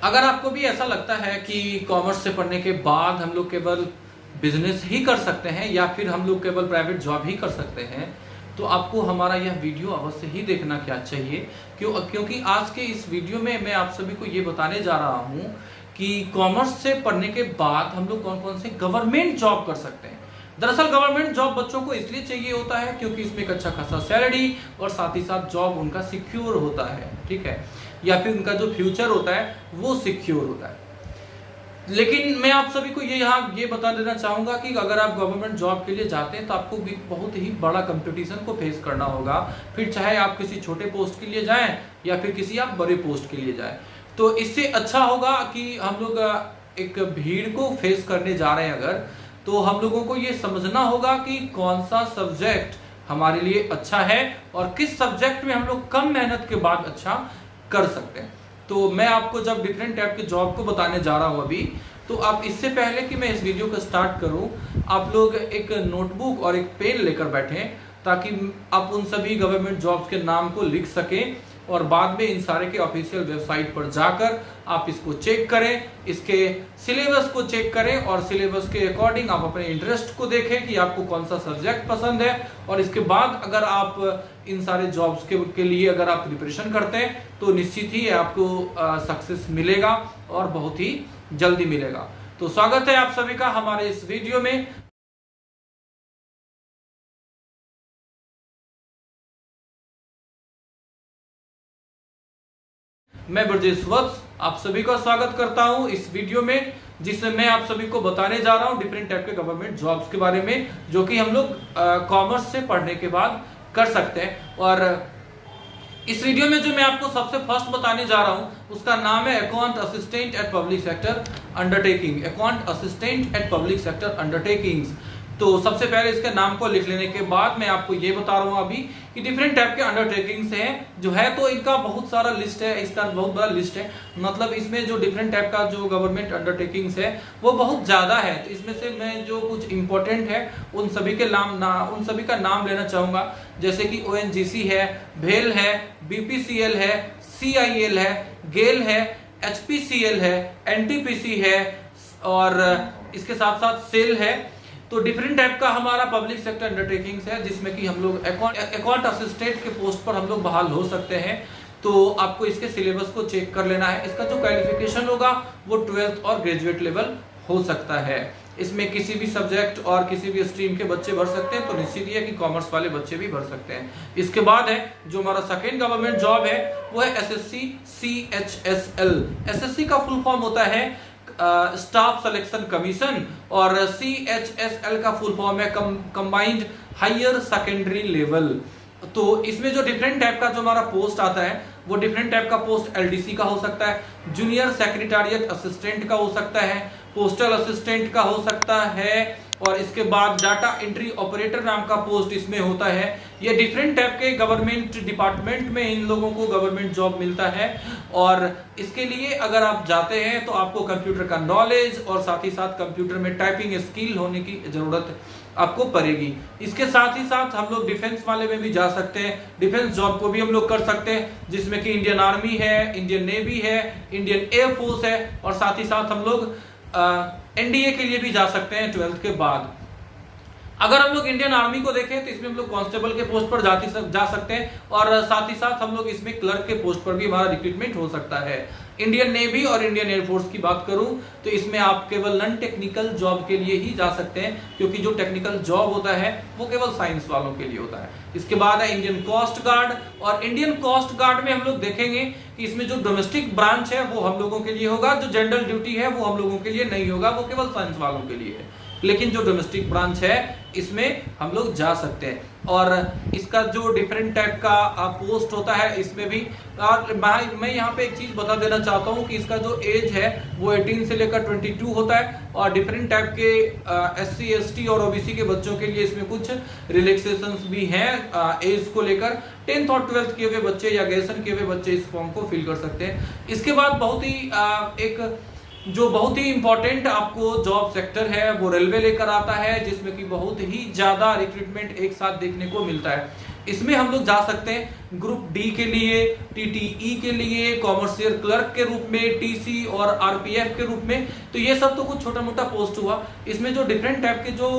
अगर आपको भी ऐसा लगता है कि कॉमर्स से पढ़ने के बाद हम लोग केवल बिजनेस ही कर सकते हैं या फिर हम लोग केवल प्राइवेट जॉब ही कर सकते हैं, तो आपको हमारा यह वीडियो अवश्य ही देखना क्या चाहिए। क्योंकि आज के इस वीडियो में मैं आप सभी को ये बताने जा रहा हूँ कि कॉमर्स से पढ़ने के बाद हम लोग कौन कौन से गवर्नमेंट जॉब कर सकते हैं। दरअसल गवर्नमेंट जॉब बच्चों को इसलिए चाहिए होता है क्योंकि इसमें एक अच्छा खासा सैलरी और साथ ही साथ जॉब उनका सिक्योर होता है, ठीक है, या फिर उनका जो फ्यूचर होता है वो सिक्योर होता है। लेकिन मैं आप सभी को ये बता देना चाहूंगा कि अगर आप गवर्नमेंट जॉब के लिए जाते हैं तो आपको भी बहुत ही बड़ा कंपटीशन को फेस करना होगा, फिर चाहे आप किसी छोटे पोस्ट के लिए जाएं या फिर किसी आप बड़े पोस्ट के लिए जाएं। तो इससे अच्छा होगा कि हम लोग एक भीड़ को फेस करने जा रहे हैं अगर, तो हम लोगों को ये समझना होगा कि कौन सा सब्जेक्ट हमारे लिए अच्छा है और किस सब्जेक्ट में हम लोग कम मेहनत के बाद अच्छा कर सकते हैं। तो मैं आपको जब डिफरेंट टाइप के जॉब को बताने जा रहा हूं अभी, तो आप इससे पहले कि मैं इस वीडियो को स्टार्ट करूं, आप लोग एक नोटबुक और एक पेन लेकर बैठें ताकि आप उन सभी गवर्नमेंट जॉब्स के नाम को लिख सकें और बाद में इन सारे के ऑफिशियल वेबसाइट पर जाकर आप इसको चेक करें, इसके सिलेबस को चेक करें और सिलेबस के अकॉर्डिंग आप अपने इंटरेस्ट को देखें कि आपको कौन सा सब्जेक्ट पसंद है। और इसके बाद अगर आप इन सारे जॉब्स के लिए अगर आप प्रिपरेशन करते हैं तो निश्चित ही आपको सक्सेस मिलेगा और बहुत ही जल्दी मिलेगा। तो स्वागत है आप सभी का हमारे इस वीडियो में। मैं ब्रजेश वत्स आप सभी का स्वागत करता हूं इस वीडियो में, जिसमें मैं आप सभी को बताने जा रहा हूं डिफरेंट टाइप के गवर्नमेंट जॉब्स के बारे में जो कि हम लोग कॉमर्स से पढ़ने के बाद कर सकते हैं। और इस वीडियो में जो मैं आपको सबसे फर्स्ट बताने जा रहा हूं उसका नाम है account assistant eight public sector undertaking. Account assistant eight public sector undertakings. तो सबसे पहले इसके नाम को लिख लेने के बाद मैं आपको ये बता रहा हूं अभी कि डिफरेंट टाइप के अंडरटेकिंग्स हैं जो है, तो इनका बहुत सारा लिस्ट है, इसका बहुत बड़ा लिस्ट है। मतलब इसमें जो डिफरेंट टाइप का जो गवर्नमेंट अंडरटेकिंग्स है वो बहुत ज्यादा है। तो इसमें से मैं जो कुछ इंपॉर्टेंट है उन सभी का नाम लेना चाहूंगा, जैसे कि ONGC है, भेल है, BPCL है, CIL है, गेल है, HPCL है, NTPC है और इसके साथ साथ सेल है। तो डिफरेंट टाइप का हमारा पब्लिक सेक्टर अंडरटेकिंग्स है जिसमें कि हम लोग अकाउंट असिस्टेंट के पोस्ट पर हम लोग बहाल हो सकते हैं। तो आपको इसके सिलेबस को चेक कर लेना है। इसका जो क्वालिफिकेशन होगा वो 12th और ग्रेजुएट लेवल हो सकता है। इसमें किसी भी सब्जेक्ट और किसी भी स्ट्रीम के बच्चे भर सकते हैं, तो निश्चित ही है कि कॉमर्स वाले बच्चे भी भर सकते हैं। इसके बाद है जो हमारा सेकेंड गवर्नमेंट जॉब है वो है SSC CHSL। SSC का फुल फॉर्म होता है स्टाफ सिलेक्शन कमीशन और CHSL का फुल फॉर्म है कंबाइंड हायर सेकेंडरी लेवल। तो इसमें जो डिफरेंट टाइप का जो हमारा पोस्ट आता है वो डिफरेंट टाइप का पोस्ट LDC का हो सकता है, जूनियर सेक्रेटेरिएट असिस्टेंट का हो सकता है, पोस्टल असिस्टेंट का हो सकता है और इसके बाद डाटा एंट्री ऑपरेटर नाम का पोस्ट इसमें होता है। ये डिफरेंट टाइप के गवर्नमेंट डिपार्टमेंट में इन लोगों को गवर्नमेंट जॉब मिलता है और इसके लिए अगर आप जाते हैं तो आपको कंप्यूटर का नॉलेज और साथ ही साथ कंप्यूटर में टाइपिंग स्किल होने की जरूरत आपको पड़ेगी। इसके साथ ही साथ हम लोग डिफेंस वाले में भी जा सकते हैं, डिफेंस जॉब को भी हम लोग कर सकते हैं जिसमें कि इंडियन आर्मी है, इंडियन नेवी है, इंडियन एयरफोर्स है और साथ ही साथ हम लोग NDA के लिए भी जा सकते हैं 12th के बाद। अगर हम लोग इंडियन आर्मी को देखें तो इसमें हम लोग कांस्टेबल के पोस्ट पर जा सकते हैं और साथ ही साथ हम लोग इसमें क्लर्क के पोस्ट पर भी हमारा रिक्रूटमेंट हो सकता है। इंडियन नेवी और इंडियन एयरफोर्स की बात करूं तो इसमें आप केवल नॉन टेक्निकल जॉब के लिए ही जा सकते हैं क्योंकि जो टेक्निकल जॉब होता है वो केवल साइंस वालों के लिए होता है। इसके बाद है इंडियन कोस्ट गार्ड और इंडियन कोस्ट गार्ड में हम लोग देखेंगे कि इसमें जो डोमेस्टिक ब्रांच है वो हम लोगों के लिए होगा, जो जनरल ड्यूटी है वो हम लोगों के लिए नहीं होगा, वो केवल साइंस वालों के लिए है। लेकिन जो डोमेस्टिक ब्रांच है इसमें हम लोग जा सकते हैं और इसका जो डिफरेंट टाइप का पोस्ट होता है इसमें भी। और मैं यहाँ पे एक चीज बता देना चाहता हूँ कि इसका जो एज है वो 18 से लेकर 22 होता है और डिफरेंट टाइप के SC ST और OBC के बच्चों के लिए इसमें कुछ रिलैक्सेशंस भी हैं एज को लेकर। 10th और 12th किए हुए बच्चे या ग्रेजुएशन किए हुए बच्चे इस फॉर्म को फिल कर सकते हैं। इसके बाद बहुत ही इंपॉर्टेंट आपको जॉब सेक्टर है वो रेलवे लेकर आता है जिसमें कि बहुत ही ज्यादा रिक्रूटमेंट एक साथ देखने को मिलता है। इसमें हम लोग जा सकते हैं ग्रुप डी के लिए, टीटीई के लिए, कॉमर्शियल क्लर्क के रूप में, टीसी और आरपीएफ के रूप में। तो ये सब तो कुछ छोटा मोटा पोस्ट हुआ। इसमें जो डिफरेंट टाइप के जो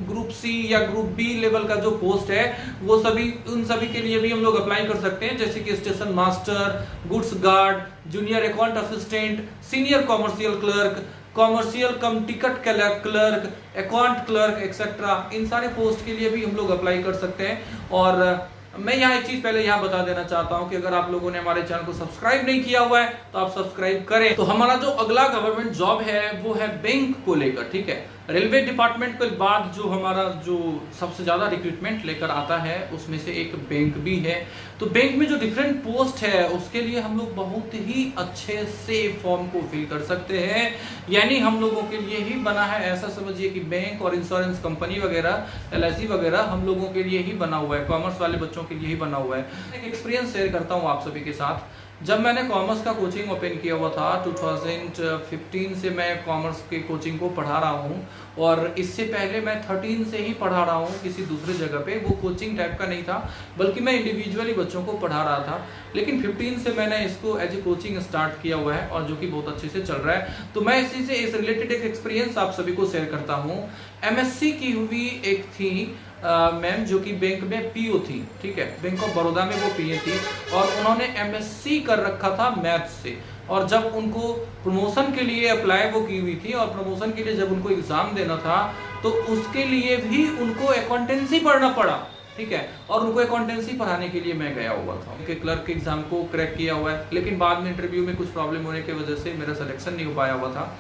ग्रुप सी या ग्रुप बी लेवल का जो पोस्ट है वो सभी, उन सभी के लिए भी हम लोग अप्लाई कर सकते हैं, जैसे कि station master, goods guard, junior account assistant, senior commercial clerk, commercial cum ticket clerk, account clerk etcetera. इन सारे पोस्ट के लिए भी हम लोग अप्लाई कर सकते हैं। और मैं यहाँ एक चीज पहले यहाँ बता देना चाहता हूँ कि अगर आप लोगों ने हमारे चैनल को सब्सक्राइब नहीं किया हुआ है तो आप सब्सक्राइब करें। तो हमारा जो अगला गवर्नमेंट जॉब है वो है बैंक को लेकर, ठीक है। रेलवे डिपार्टमेंट के बाद जो हमारा जो सबसे ज्यादा रिक्रूटमेंट लेकर आता है उसमें से एक बैंक भी है। तो बैंक में जो डिफरेंट पोस्ट है उसके लिए हम लोग बहुत ही अच्छे से फॉर्म को फिल कर सकते हैं। यानी हम लोगों के लिए ही बना है, ऐसा समझिए कि बैंक और इंश्योरेंस कंपनी वगैरह, एलआईसी वगैरह हम लोगों के लिए ही बना हुआ है, कॉमर्स वाले बच्चों के लिए ही बना हुआ है। एक एक्सपीरियंस शेयर करता हूँ आप सभी के साथ। जब मैंने कॉमर्स का कोचिंग ओपन किया हुआ था 2015 से मैं कॉमर्स के कोचिंग को पढ़ा रहा हूँ, और इससे पहले मैं 13 से ही पढ़ा रहा हूँ किसी दूसरे जगह पे। वो कोचिंग टाइप का नहीं था, बल्कि मैं इंडिविजुअली बच्चों को पढ़ा रहा था। लेकिन 15 से मैंने इसको एज ए कोचिंग स्टार्ट किया हुआ है और जो कि बहुत अच्छे से चल रहा है। तो मैं इसी से इस रिलेटेड एक एक्सपीरियंस आप सभी को शेयर करता हूँ। एमएससी की हुई एक थी मैम जो कि बैंक में पीओ थी, ठीक है, बैंक ऑफ बड़ौदा में वो पीए थी, और उन्होंने एमएससी कर रखा था मैथ्स से। और जब उनको प्रमोशन के लिए अप्लाई वो की हुई थी, और प्रमोशन के लिए जब उनको एग्जाम देना था तो उसके लिए भी उनको अकाउंटेंसी पढ़ना पड़ा, ठीक है। और उनको अकाउंटेंसी पढ़ाने के लिए मैं गया हुआ था। उनके क्लर्क के एग्जाम को क्रैक किया हुआ है, लेकिन बाद में इंटरव्यू में कुछ प्रॉब्लम होने की वजह से मेरा सिलेक्शन नहीं हो पाया हुआ था।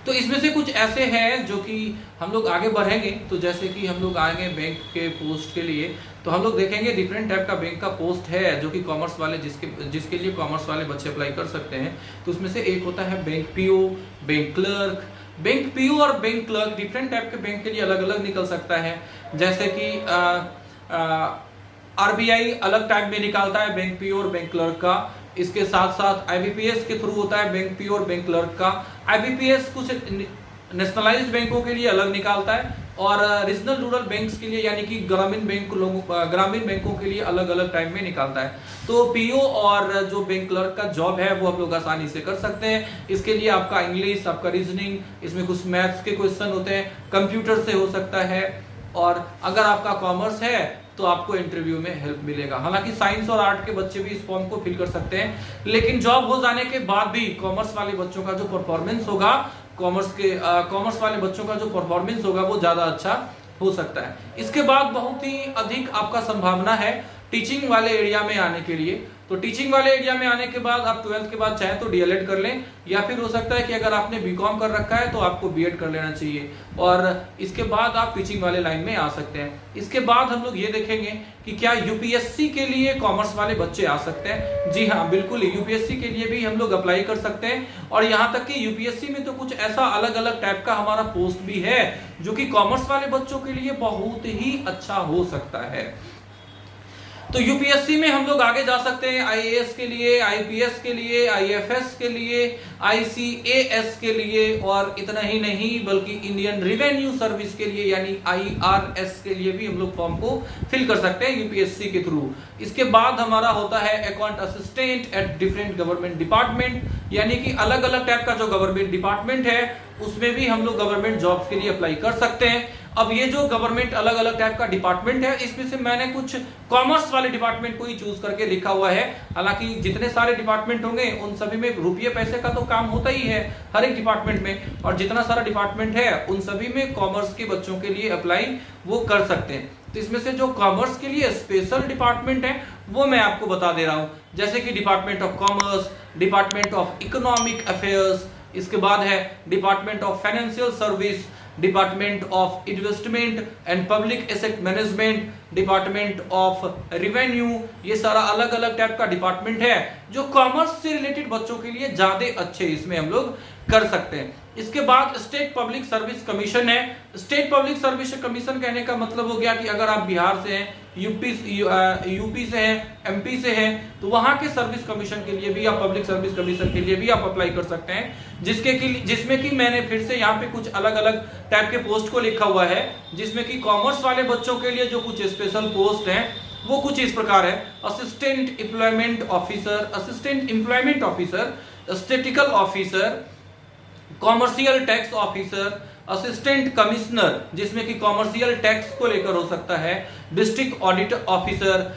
तो इसमें से कुछ ऐसे हैं जो कि हम लोग आगे बढ़ेंगे। तो जैसे कि हम लोग आएंगे बैंक के पोस्ट के लिए, तो हम लोग देखेंगे डिफरेंट टाइप का बैंक का पोस्ट है जो कि कॉमर्स वाले जिसके लिए कॉमर्स वाले बच्चे अप्लाई कर सकते हैं। तो उसमें से एक होता है bank PO, bank clerk. Bank PO और बैंक क्लर्क डिफरेंट टाइप के बैंक के लिए अलग अलग निकल सकता है। जैसे कि आरबीआई अलग टाइप में निकालता है बैंक पीओ और बैंक क्लर्क का। इसके साथ साथ आईबीपीएस के थ्रू होता है बैंक पीओ और बैंक क्लर्क का। आईबीपीएस कुछ नेशनलाइज्ड बैंकों के लिए अलग निकालता है, और रीजनल रूरल बैंक्स के लिए यानी कि ग्रामीण बैंकों के लिए अलग अलग टाइम में निकालता है। तो पीओ और जो बैंक क्लर्क का जॉब है वो हम लोग आसानी से कर सकते हैं। इसके लिए आपका इंग्लिश, आपका रीजनिंग, इसमें कुछ मैथ्स के क्वेश्चन होते हैं, कंप्यूटर से हो सकता है, और अगर आपका कॉमर्स है तो आपको इंटरव्यू में हेल्प मिलेगा। हालांकि साइंस और आर्ट के बच्चे भी इस फॉर्म को फिल कर सकते हैं, लेकिन जॉब हो जाने के बाद भी कॉमर्स वाले बच्चों का जो परफॉर्मेंस होगा, कॉमर्स वाले बच्चों का जो परफॉर्मेंस होगा वो ज्यादा अच्छा हो सकता है। इसके बाद बहुत ही अधिक आपका संभावना है टीचिंग वाले एरिया में आने के लिए। तो टीचिंग वाले एरिया में आने के बाद आप 12th के बाद चाहे तो डीएलएड कर लें, या फिर हो सकता है कि अगर आपने बीकॉम कर रखा है तो आपको बीएड कर लेना चाहिए, और इसके बाद आप टीचिंग वाले लाइन में आ सकते हैं। इसके बाद हम लोग ये देखेंगे कि क्या यूपीएससी के लिए कॉमर्स वाले बच्चे आ सकते हैं। जी हाँ, बिल्कुल, यूपीएससी के लिए भी हम लोग अप्लाई कर सकते हैं। और यहाँ तक कि यूपीएससी में तो कुछ ऐसा अलग अलग टाइप का हमारा पोस्ट भी है जो कि कॉमर्स वाले बच्चों के लिए बहुत ही अच्छा हो सकता है। तो यूपीएससी में हम लोग आगे जा सकते हैं आईएएस के लिए, आईपीएस के लिए, आईएफएस के लिए, आईसीएएस के लिए, और इतना ही नहीं बल्कि इंडियन रेवेन्यू सर्विस के लिए यानी आईआरएस के लिए भी हम लोग फॉर्म को फिल कर सकते हैं यूपीएससी के थ्रू। इसके बाद हमारा होता है account assistant at different government department, यानी कि अलग अलग टाइप का जो गवर्नमेंट डिपार्टमेंट है उसमें भी हम लोग गवर्नमेंट जॉब्स के लिए अप्लाई कर सकते हैं। अब ये जो गवर्नमेंट अलग अलग टाइप का डिपार्टमेंट है, इसमें से मैंने कुछ कॉमर्स वाले डिपार्टमेंट को ही चूज करके लिखा हुआ है। हालांकि जितने सारे डिपार्टमेंट होंगे उन सभी में रुपये पैसे का तो काम होता ही है हर एक डिपार्टमेंट में, और जितना सारा डिपार्टमेंट है उन सभी में कॉमर्स के बच्चों के लिए अप्लाई वो कर सकते हैं। तो इसमें से जो कॉमर्स के लिए स्पेशल डिपार्टमेंट है वो मैं आपको बता दे रहा हूं, जैसे कि department of commerce, department of economic affairs, इसके बाद है department of financial service, department of investment and public asset management, department of revenue. ये सारा अलग अलग टाइप का डिपार्टमेंट है जो कॉमर्स से रिलेटेड बच्चों के लिए ज्यादा अच्छे इसमें हम लोग कर सकते हैं। इसके बाद स्टेट पब्लिक सर्विस कमीशन है। स्टेट पब्लिक सर्विस कमीशन कहने का मतलब हो गया कि अगर आप बिहार से हैं यूपी से है, एमपी से है, तो वहां के सर्विस कमीशन के लिए भी, या पब्लिक सर्विस कमीशन के लिए भी आप अप्लाई कर सकते हैं, जिसमें कि मैंने फिर से यहाँ पे कुछ अलग अलग टाइप के पोस्ट को लिखा हुआ है, जिसमें कि कॉमर्स वाले बच्चों के लिए जो कुछ स्पेशल पोस्ट हैं वो कुछ इस प्रकार है: assistant employment officer, assistant employment officer, statistical officer, commercial tax officer, assistant commissioner जिसमें कि कॉमर्शियल टैक्स को लेकर हो सकता है, district audit officer,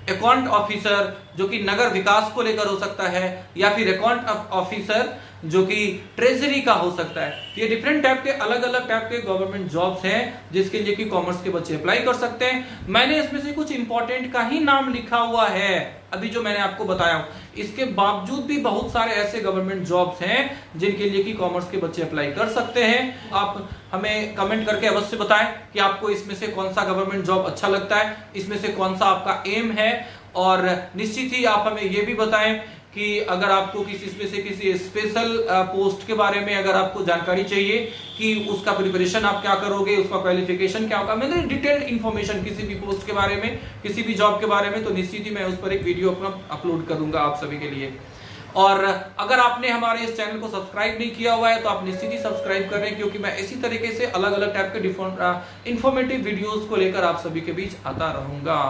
account officer जो कि नगर विकास को लेकर हो सकता है, या फिर अकाउंट ऑफिसर जो कि ट्रेजरी का हो सकता है। ये डिफरेंट टाइप के, अलग अलग टाइप के गवर्नमेंट जॉब्स हैं जिसके लिए कि कॉमर्स के बच्चे अप्लाई कर सकते हैं। मैंने इसमें से कुछ इंपॉर्टेंट का ही नाम लिखा हुआ है अभी जो मैंने आपको बताया। इसके बावजूद भी बहुत सारे ऐसे गवर्नमेंट जॉब्स हैं जिनके लिए कि कॉमर्स के बच्चे अप्लाई कर सकते हैं। आप हमें कमेंट करके अवश्य बताएं कि आपको इसमें से कौन सा गवर्नमेंट जॉब अच्छा लगता है, इसमें से कौन सा आपका एम है, और निश्चित ही आप हमें यह भी बताएं कि अगर आपको इसमें से किसी स्पेशल पोस्ट के बारे में अगर आपको जानकारी चाहिए कि उसका प्रिपरेशन आप क्या करोगे, उसका क्वालिफिकेशन क्या होगा, मतलब डिटेल्ड इन्फॉर्मेशन किसी भी पोस्ट के बारे में, किसी भी जॉब के बारे में, तो निश्चित ही मैं उस पर एक वीडियो अपना अपलोड करूंगा आप सभी के लिए। और अगर आपने हमारे इस चैनल को सब्सक्राइब नहीं किया हुआ है तो आप निश्चित ही सब्सक्राइब करें, क्योंकि मैं इसी तरीके से अलग अलग टाइप के इंफॉर्मेटिव वीडियोस को लेकर आप सभी के बीच आता रहूंगा।